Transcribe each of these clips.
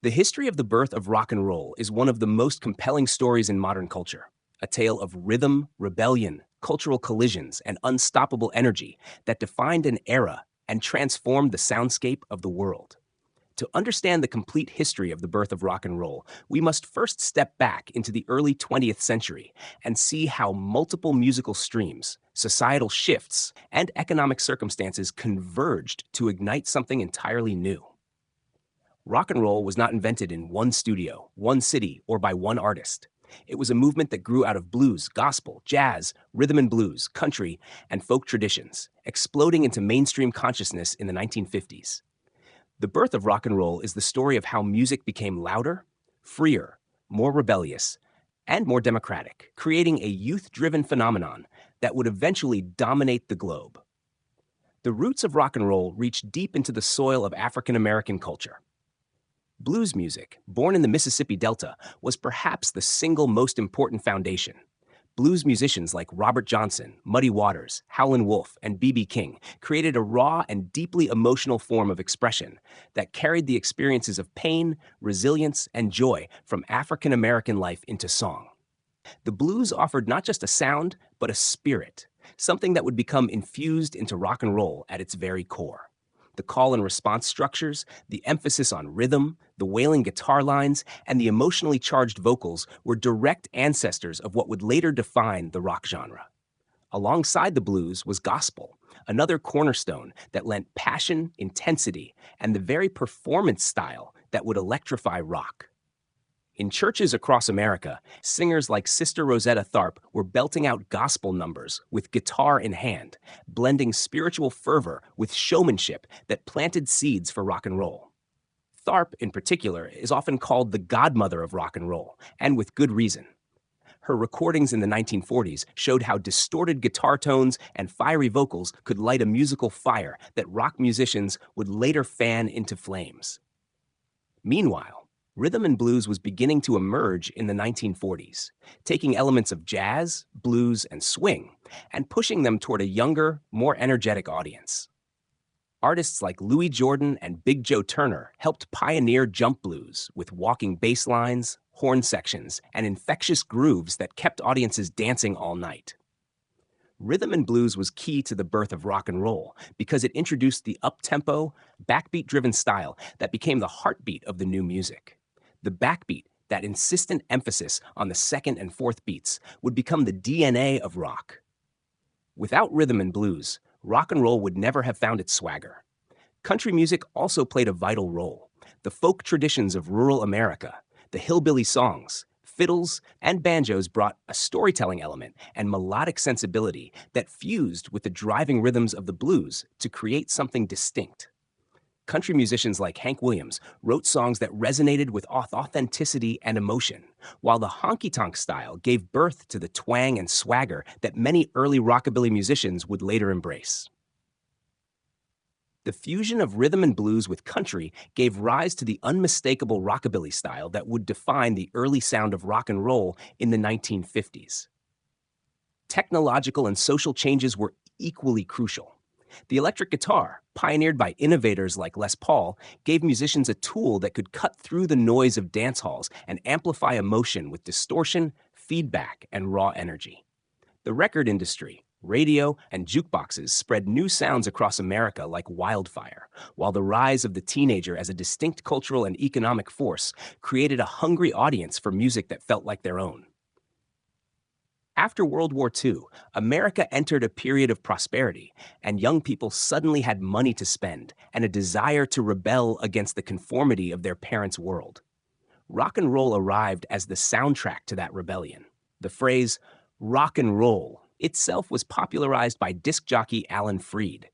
The history of the birth of rock and roll is one of the most compelling stories in modern culture, a tale of rhythm, rebellion, cultural collisions, and unstoppable energy that defined an era and transformed the soundscape of the world. To understand the complete history of the birth of rock and roll, we must first step back into the early 20th century and see how multiple musical streams, societal shifts, and economic circumstances converged to ignite something entirely new. Rock and roll was not invented in one studio, one city, or by one artist. It was a movement that grew out of blues, gospel, jazz, rhythm and blues, country, and folk traditions, exploding into mainstream consciousness in the 1950s. The birth of rock and roll is the story of how music became louder, freer, more rebellious, and more democratic, creating a youth-driven phenomenon that would eventually dominate the globe. The roots of rock and roll reach deep into the soil of African American culture. Blues music, born in the Mississippi Delta, was perhaps the single most important foundation. Blues musicians like Robert Johnson, Muddy Waters, Howlin' Wolf, and B.B. King created a raw and deeply emotional form of expression that carried the experiences of pain, resilience, and joy from African American life into song. The blues offered not just a sound, but a spirit, something that would become infused into rock and roll at its very core. The call and response structures, the emphasis on rhythm, the wailing guitar lines, and the emotionally charged vocals were direct ancestors of what would later define the rock genre. Alongside the blues was gospel, another cornerstone that lent passion, intensity, and the very performance style that would electrify rock. In churches across America, singers like Sister Rosetta Tharpe were belting out gospel numbers with guitar in hand, blending spiritual fervor with showmanship that planted seeds for rock and roll. Tharpe, in particular, is often called the godmother of rock and roll, and with good reason. Her recordings in the 1940s showed how distorted guitar tones and fiery vocals could light a musical fire that rock musicians would later fan into flames. Meanwhile, rhythm and blues was beginning to emerge in the 1940s, taking elements of jazz, blues, and swing, and pushing them toward a younger, more energetic audience. Artists like Louis Jordan and Big Joe Turner helped pioneer jump blues with walking bass lines, horn sections, and infectious grooves that kept audiences dancing all night. Rhythm and blues was key to the birth of rock and roll because it introduced the up-tempo, backbeat-driven style that became the heartbeat of the new music. The backbeat, that insistent emphasis on the second and fourth beats, would become the DNA of rock. Without rhythm and blues, rock and roll would never have found its swagger. Country music also played a vital role. The folk traditions of rural America, the hillbilly songs, fiddles, and banjos brought a storytelling element and melodic sensibility that fused with the driving rhythms of the blues to create something distinct. Country musicians like Hank Williams wrote songs that resonated with authenticity and emotion, while the honky-tonk style gave birth to the twang and swagger that many early rockabilly musicians would later embrace. The fusion of rhythm and blues with country gave rise to the unmistakable rockabilly style that would define the early sound of rock and roll in the 1950s. Technological and social changes were equally crucial. The electric guitar, pioneered by innovators like Les Paul, gave musicians a tool that could cut through the noise of dance halls and amplify emotion with distortion, feedback, and raw energy. The record industry, radio, and jukeboxes spread new sounds across America like wildfire, while the rise of the teenager as a distinct cultural and economic force created a hungry audience for music that felt like their own. After World War II, America entered a period of prosperity, and young people suddenly had money to spend and a desire to rebel against the conformity of their parents' world. Rock and roll arrived as the soundtrack to that rebellion. The phrase, rock and roll, itself was popularized by disc jockey Alan Freed,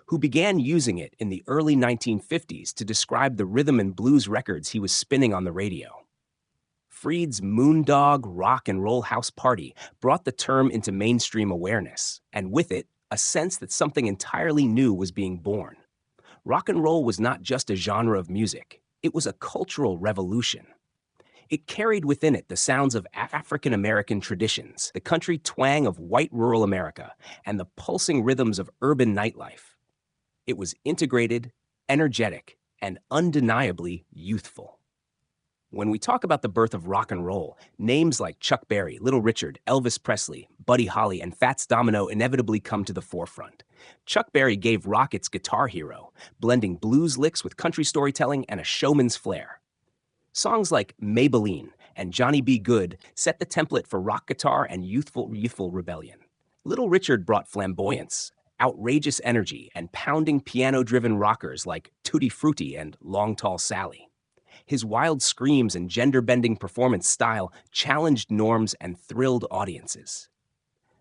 who began using it in the early 1950s to describe the rhythm and blues records he was spinning on the radio. Freed's Moondog Rock and Roll House Party brought the term into mainstream awareness, and with it, a sense that something entirely new was being born. Rock and roll was not just a genre of music, it was a cultural revolution. It carried within it the sounds of African American traditions, the country twang of white rural America, and the pulsing rhythms of urban nightlife. It was integrated, energetic, and undeniably youthful. When we talk about the birth of rock and roll, names like Chuck Berry, Little Richard, Elvis Presley, Buddy Holly, and Fats Domino inevitably come to the forefront. Chuck Berry gave rock its guitar hero, blending blues licks with country storytelling and a showman's flair. Songs like Maybelline and Johnny B. Good set the template for rock guitar and youthful rebellion. Little Richard brought flamboyance, outrageous energy, and pounding piano-driven rockers like Tutti Frutti and Long Tall Sally. His wild screams and gender-bending performance style challenged norms and thrilled audiences.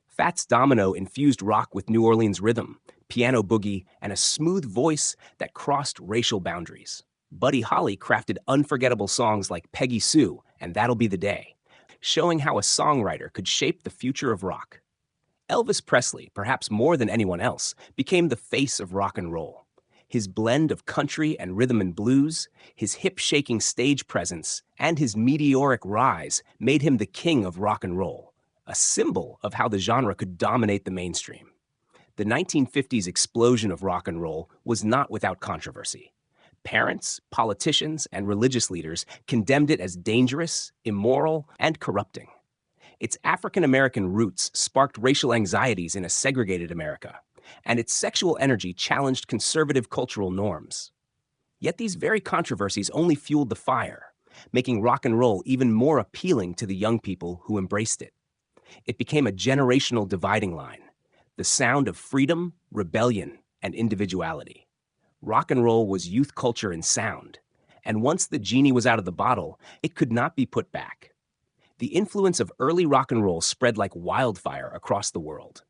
Fats Domino infused rock with New Orleans rhythm, piano boogie, and a smooth voice that crossed racial boundaries. Buddy Holly crafted unforgettable songs like Peggy Sue and That'll Be the Day, showing how a songwriter could shape the future of rock. Elvis Presley, perhaps more than anyone else, became the face of rock and roll. His blend of country and rhythm and blues, his hip-shaking stage presence, and his meteoric rise made him the king of rock and roll, a symbol of how the genre could dominate the mainstream. The 1950s explosion of rock and roll was not without controversy. Parents, politicians, and religious leaders condemned it as dangerous, immoral, and corrupting. Its African-American roots sparked racial anxieties in a segregated America, and its sexual energy challenged conservative cultural norms. Yet these very controversies only fueled the fire, making rock and roll even more appealing to the young people who embraced it. It became a generational dividing line, the sound of freedom, rebellion, and individuality. Rock and roll was youth culture in sound, and once the genie was out of the bottle, it could not be put back. The influence of early rock and roll spread like wildfire across the world.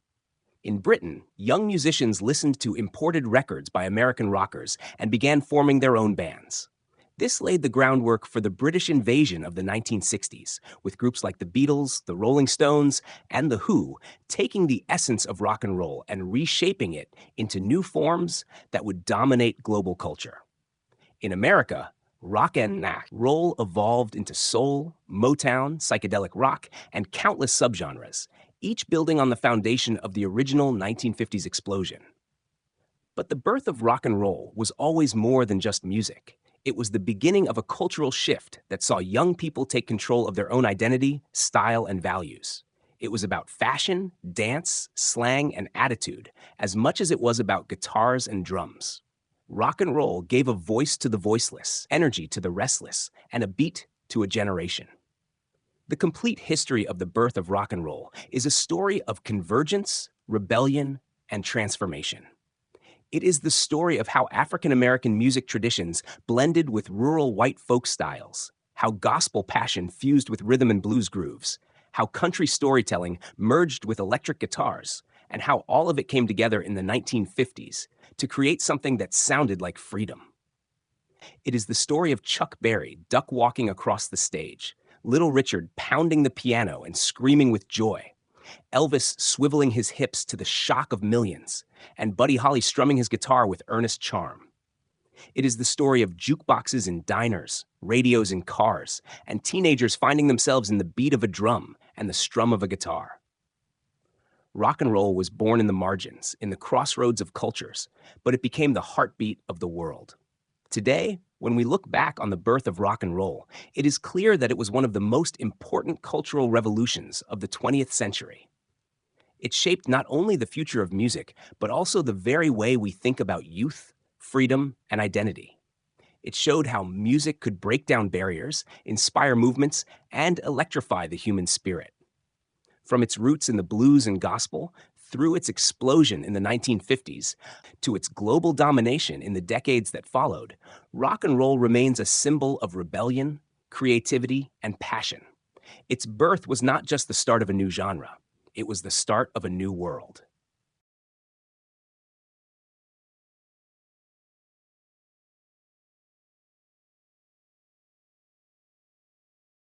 In Britain, young musicians listened to imported records by American rockers and began forming their own bands. This laid the groundwork for the British invasion of the 1960s, with groups like the Beatles, the Rolling Stones, and the Who taking the essence of rock and roll and reshaping it into new forms that would dominate global culture. In America, rock and roll evolved into soul, Motown, psychedelic rock, and countless subgenres, each building on the foundation of the original 1950s explosion. But the birth of rock and roll was always more than just music. It was the beginning of a cultural shift that saw young people take control of their own identity, style, and values. It was about fashion, dance, slang, and attitude, as much as it was about guitars and drums. Rock and roll gave a voice to the voiceless, energy to the restless, and a beat to a generation. The complete history of the birth of rock and roll is a story of convergence, rebellion, and transformation. It is the story of how African-American music traditions blended with rural white folk styles, how gospel passion fused with rhythm and blues grooves, how country storytelling merged with electric guitars, and how all of it came together in the 1950s to create something that sounded like freedom. It is the story of Chuck Berry duck-walking across the stage, Little Richard pounding the piano and screaming with joy, Elvis swiveling his hips to the shock of millions, and Buddy Holly strumming his guitar with earnest charm. It is the story of jukeboxes in diners, radios in cars, and teenagers finding themselves in the beat of a drum and the strum of a guitar. Rock and roll was born in the margins, in the crossroads of cultures, but it became the heartbeat of the world. Today, when we look back on the birth of rock and roll, it is clear that it was one of the most important cultural revolutions of the 20th century. It shaped not only the future of music, but also the very way we think about youth, freedom, and identity. It showed how music could break down barriers, inspire movements, and electrify the human spirit. From its roots in the blues and gospel, through its explosion in the 1950s, to its global domination in the decades that followed, rock and roll remains a symbol of rebellion, creativity, and passion. Its birth was not just the start of a new genre, it was the start of a new world.